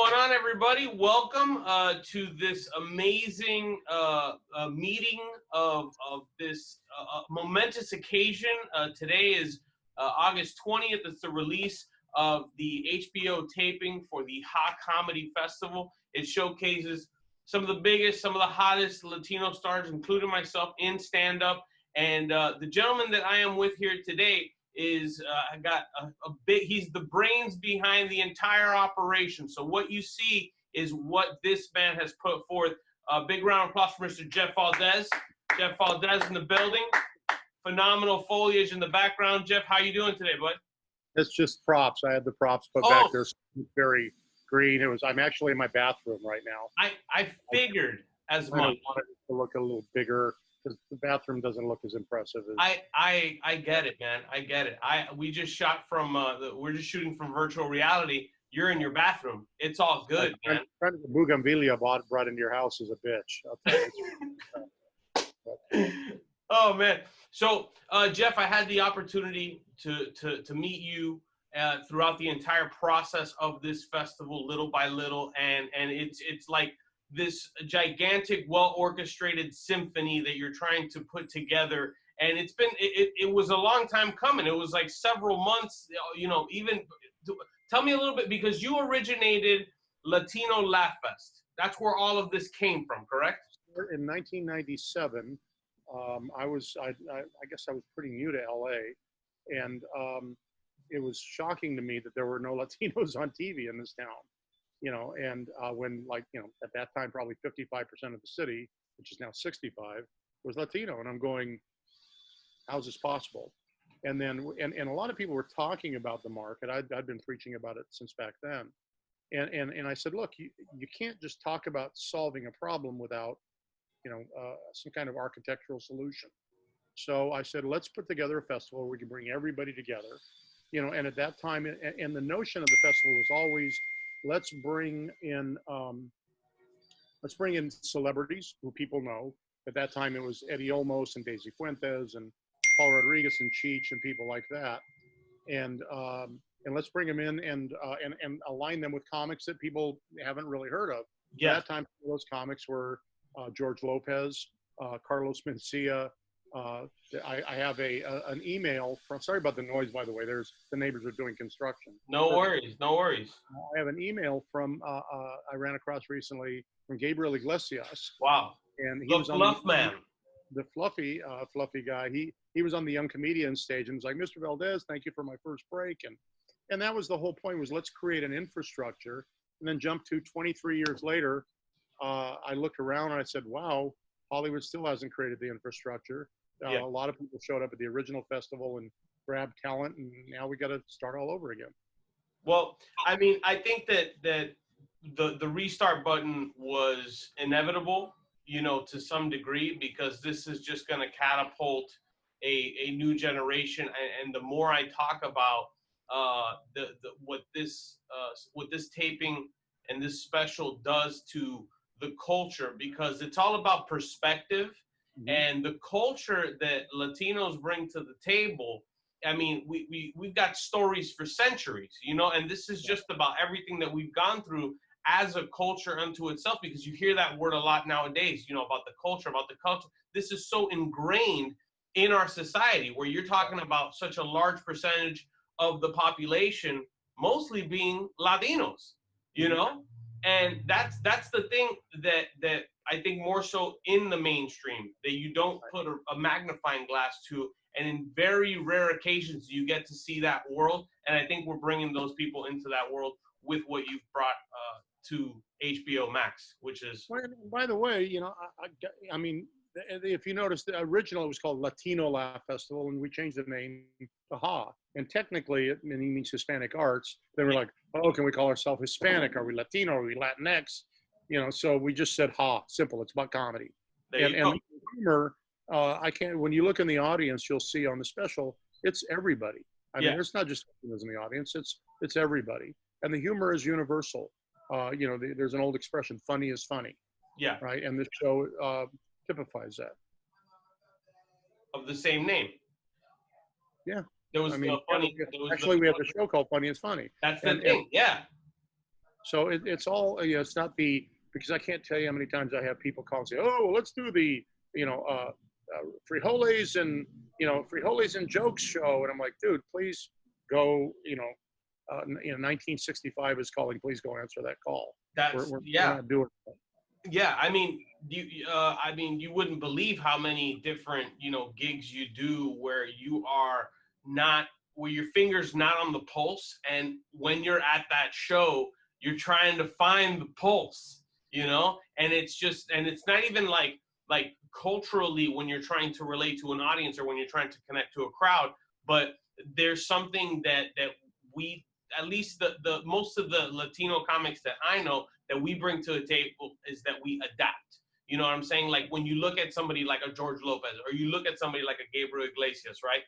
going on, everybody? Welcome to this amazing meeting of this momentous occasion. Today is August 20th. It's the release of the HBO taping for the Ha Comedy Festival. It showcases some of the biggest, some of the hottest Latino stars, including myself, in stand-up. And the gentleman that I am with here today is I got a big, he's the brains behind the entire operation. So what you see is what this man has put forth. A big round of applause for Mr. Jeff Valdez. Jeff Valdez in the building. Phenomenal foliage in the background. Jeff, how you doing today, bud? It's just props. I had the props put back there. So it's very green. I'm actually in my bathroom right now. I figured as much. I wanted it to look a little bigger, because the bathroom doesn't look as impressive as. I get it, man. I get it. We just shot from we're just shooting from virtual reality. You're in your bathroom. It's all good, man. Friend of the Bougainvillea brought into your house is a bitch. I'll tell you. Oh man. So Jeff, I had the opportunity to meet you throughout the entire process of this festival, little by little, and it's like this gigantic, well-orchestrated symphony that you're trying to put together. And it was a long time coming. It was like several months, even, tell me a little bit, because you originated Latino Laugh Fest. That's where all of this came from, correct? In 1997, I guess I was pretty new to LA, and it was shocking to me that there were no Latinos on TV in this town. And when, at that time, probably 55% of the city, which is now 65, was Latino. And I'm going, how's this possible? And then, and a lot of people were talking about the market. I'd been preaching about it since back then. And I said, look, you can't just talk about solving a problem without, some kind of architectural solution. So I said, let's put together a festival where we can bring everybody together. And at that time, and the notion of the festival was always, let's bring in celebrities who people know. At that time, it was Eddie Olmos and Daisy Fuentes and Paul Rodriguez and Cheech and people like that. And let's bring them in and align them with comics that people haven't really heard of. Yeah. At that time, those comics were George Lopez, Carlos Mencia. I have an email from, sorry about the noise, by the way, the neighbors are doing construction. No worries, no worries. I have an email from, I ran across recently from Gabriel Iglesias. Wow. And he the was fluff on man. The fluffy guy. He was on the Young Comedian stage and was like, Mr. Valdez, thank you for my first break. And that was the whole point, was let's create an infrastructure. And then jump to 23 years later, I looked around and I said, wow, Hollywood still hasn't created the infrastructure. Yeah. A lot of people showed up at the original festival and grabbed talent, and now we got to start all over again. Well, I mean, I think that the restart button was inevitable, to some degree, because this is just going to catapult a new generation. And the more I talk about what this taping and this special does to the culture, because it's all about perspective. Mm-hmm. And the culture that Latinos bring to the table, I mean, we've got stories for centuries, and this is just about everything that we've gone through as a culture unto itself, because you hear that word a lot nowadays, about the culture, This is so ingrained in our society, where you're talking about such a large percentage of the population mostly being Latinos, and that's the thing that I think more so in the mainstream, that you don't put a magnifying glass to, and in very rare occasions you get to see that world. And I think we're bringing those people into that world with what you've brought to HBOMax, which is. By the way, I mean, if you notice, the original was called Latino Laugh Festival, and we changed the name to Ha. And technically, it means Hispanic arts. They were like, oh, can we call ourselves Hispanic? Are we Latino? Are we Latinx? So we just said Ha. Simple. It's about comedy. And humor. When you look in the audience, you'll see on the special, it's everybody. I mean, it's not just Latinos in the audience. It's everybody. And the humor is universal. There's an old expression, funny is funny. Yeah. Right. And this show typifies that. Of the same name. Yeah. There was funny. There was actually, we have a show called Funny is Funny. That's the thing. Yeah. So it's all, it's not because I can't tell you how many times I have people call and say, oh, well, let's do the, frijoles and, frijoles and jokes show. And I'm like, dude, please go, 1965 is calling, please go answer that call. We're not doing it. Yeah, I mean, you wouldn't believe how many different, gigs you do where you are not, where your finger's not on the pulse, and when you're at that show, you're trying to find the pulse, and it's not even like culturally when you're trying to relate to an audience or when you're trying to connect to a crowd, but there's something that we, at least the most of the Latino comics that I know, that we bring to the table is that we adapt. You know what I'm saying? Like when you look at somebody like a George Lopez, or you look at somebody like a Gabriel Iglesias, right?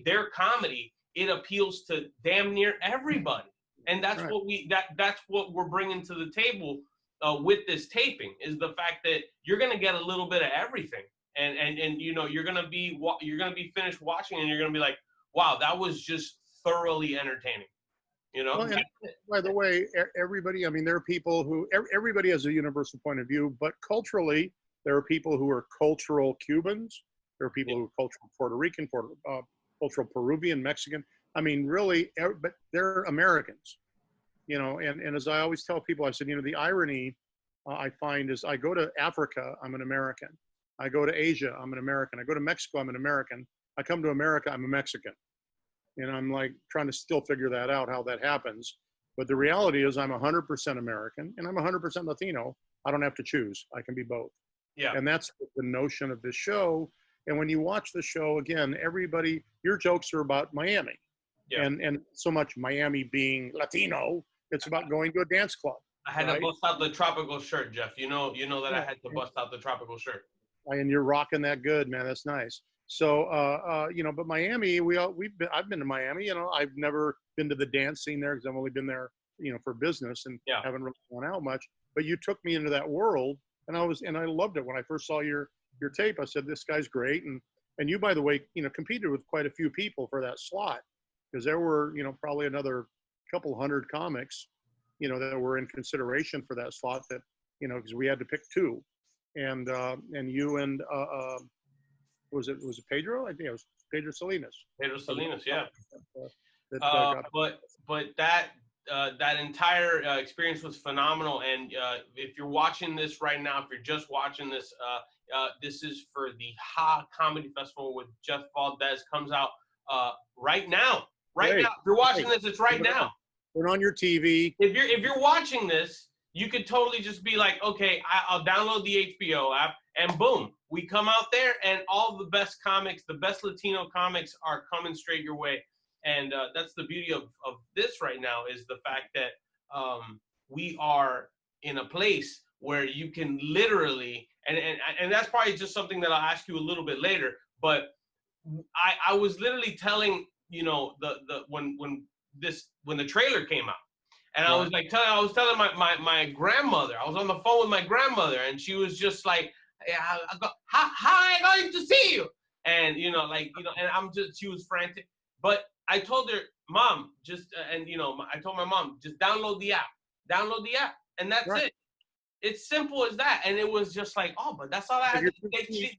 Their comedy, it appeals to damn near everybody. And that's right. That's what we're bringing to the table with this taping, is the fact that you're going to get a little bit of everything. And you're going to be finished watching and you're going to be like, wow, that was just thoroughly entertaining. Well, and by the way, everybody, there are people who, everybody has a universal point of view, but culturally, there are people who are cultural Cubans. There are people who are cultural Puerto Rican, cultural Peruvian, Mexican. Really, but they're Americans, and as I always tell people, I said, the irony I find is I go to Africa, I'm an American. I go to Asia, I'm an American. I go to Mexico, I'm an American. I come to America, I'm a Mexican. And I'm like trying to still figure that out, how that happens. But the reality is I'm 100% American and I'm 100% Latino. I don't have to choose. I can be both. Yeah. And that's the notion of this show. And when you watch the show, again, everybody, your jokes are about Miami. Yeah. And so much Miami being Latino, it's about going to a dance club. I had to bust out the tropical shirt, Jeff. You know that I had to bust out the tropical shirt. And you're rocking that good, man. That's nice. So, but Miami, I've been to Miami, I've never been to the dance scene there because I've only been there, for business and haven't really gone out much, but you took me into that world and I loved it. When I first saw your tape, I said, this guy's great. And you, by the way, competed with quite a few people for that slot because there were, probably another couple hundred comics, that were in consideration for that slot that, because we had to pick two and you and, was it Pedro? I think it was Pedro Salinas. Pedro Salinas, yeah. But that entire experience was phenomenal. And if you're watching this right now, if you're just watching this, this is for the Ha Comedy Festival with Jeff Valdez. Comes out right now. Right now. If you're watching this, it's right now. Turn on your TV. If you're watching this, you could totally just be like, okay, I'll download the HBO app, and boom, we come out there, and all the best comics, the best Latino comics are coming straight your way. And that's the beauty of this right now, is the fact that we are in a place where you can literally, and that's probably just something that I'll ask you a little bit later, but I was literally telling, when the trailer came out, and I was like, I was telling my grandmother, I was on the phone with my grandmother, and she was just like, how am I going to see you? And, and she was frantic. But I told her, Mom, I told my mom, just download the app, and that's it. It's simple as that. And it was just like, oh, but that's all I had to do.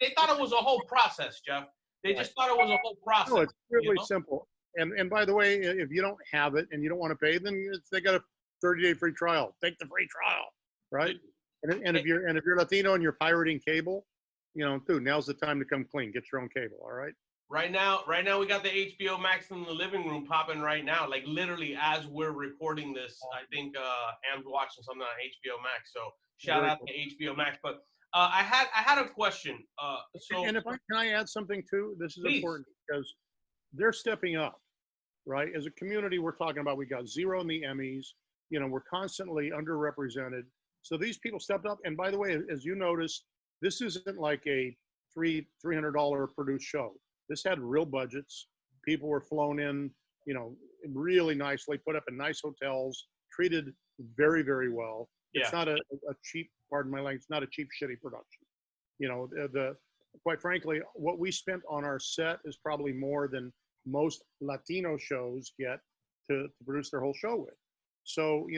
They thought it was a whole process, Jeff. They just thought it was a whole process. No, it's really simple. And by the way, if you don't have it and you don't want to pay, then they got a 30-day free trial. Take the free trial, right? And if you're Latino and you're pirating cable, dude, now's the time to come clean. Get your own cable, all right? Right now we got the HBOMax in the living room popping right now. Like literally as we're recording this, I think Am's watching something on HBOMax. So shout out to HBOMax. But I had a question. And can I add something too? This is important because they're stepping up, right? As a community, we're talking about, we got 0 in the Emmys. We're constantly underrepresented. So these people stepped up. And by the way, as you noticed, this isn't like a $300 produced show. This had real budgets. People were flown in, really nicely, put up in nice hotels, treated very, very well. Yeah. It's not a cheap, pardon my language, it's not a cheap, shitty production. Quite frankly, what we spent on our set is probably more than most Latino shows get to produce their whole show with. So,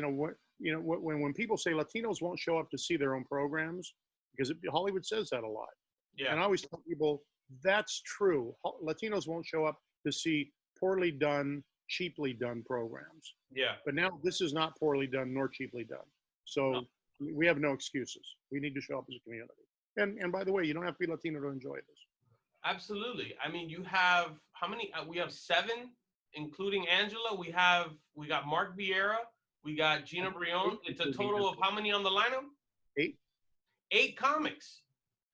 you know, when people say Latinos won't show up to see their own programs, because Hollywood says that a lot. Yeah. And I always tell people that's true. Latinos won't show up to see poorly done, cheaply done programs. Yeah. But now this is not poorly done nor cheaply done. So we have no excuses. We need to show up as a community. And by the way, you don't have to be Latino to enjoy this. Absolutely. I mean, you have how many? We have 7, including Angela. We got Mark Vieira. We got Gina Brion. It's a total of how many on the lineup? 8. 8 comics.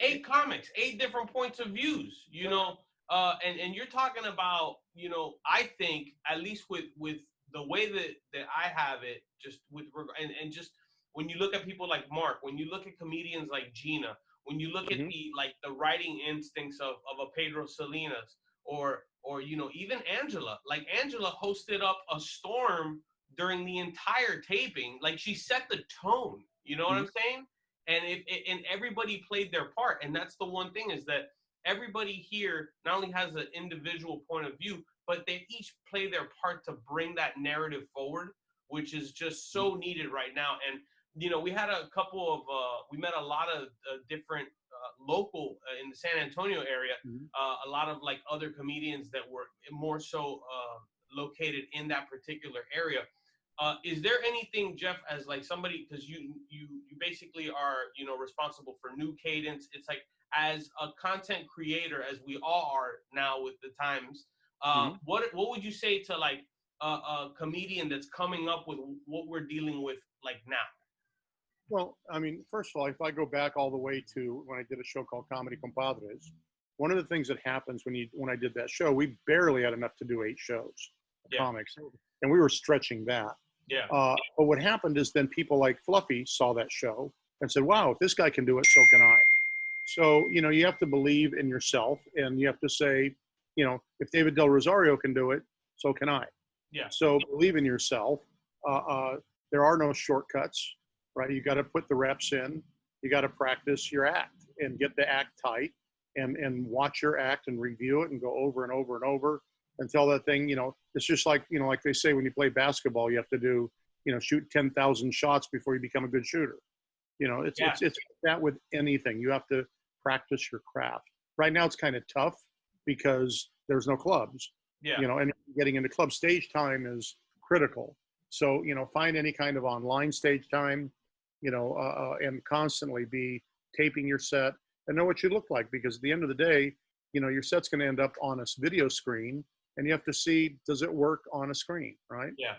8 comics. 8 different points of views. You know, and you're talking about, you know, I think at least with the way that I have it, just with and just when you look at people like Mark, when you look at comedians like Gina, when you look at the writing instincts of a Pedro Salinas or you know, even Angela. Like Angela hosted up a storm during the entire taping. Like she set the tone. You know what I'm saying? And and everybody played their part. And that's the one thing, is that everybody here not only has an individual point of view, but they each play their part to bring that narrative forward, which is just so needed right now. And you know, we had a couple of, we met a lot of different local in the San Antonio area, a lot of like other comedians that were more so located in that particular area. Is there anything, Jeff, as like somebody, because you basically are, you know, responsible for New Cadence. It's like, as a content creator, as we all are now with the times, what would you say to like a comedian that's coming up with what we're dealing with like now? Well, I mean, first of all, if I go back all the way to when I did a show called Comedy Compadres, one of the things that happens when I did that show, we barely had enough to do 8 shows, comics, and we were stretching that. Yeah. But what happened is then people like Fluffy saw that show and said, wow, if this guy can do it, so can I. So, you know, you have to believe in yourself, and you have to say, you know, if David Del Rosario can do it, so can I. Yeah. So believe in yourself. There are no shortcuts, right? You got to put the reps in. You got to practice your act and get the act tight, and watch your act and review it and go over and over and over until that thing, you know, it's just like, you know, like they say when you play basketball, you have to do, you know, shoot 10,000 shots before you become a good shooter. You know, it's that with anything. You have to practice your craft. Right now it's kind of tough because there's no clubs. Yeah. You know, and getting into club stage time is critical. So, you know, find any kind of online stage time, you know, and constantly be taping your set and know what you look like, because at the end of the day, you know, your set's going to end up on a video screen, and you have to see, does it work on a screen, right? Yeah.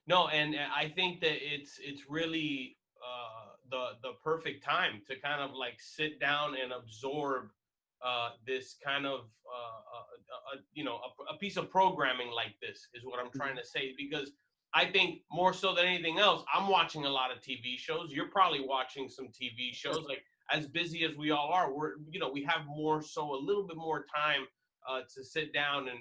No, and I think that it's really the perfect time to kind of like sit down and absorb this kind of you know, a piece of programming like this is what I'm trying to say, because I think more so than anything else, I'm watching a lot of TV shows. You're probably watching some TV shows. Like, as busy as we all are, we have more so a little bit more time to sit down and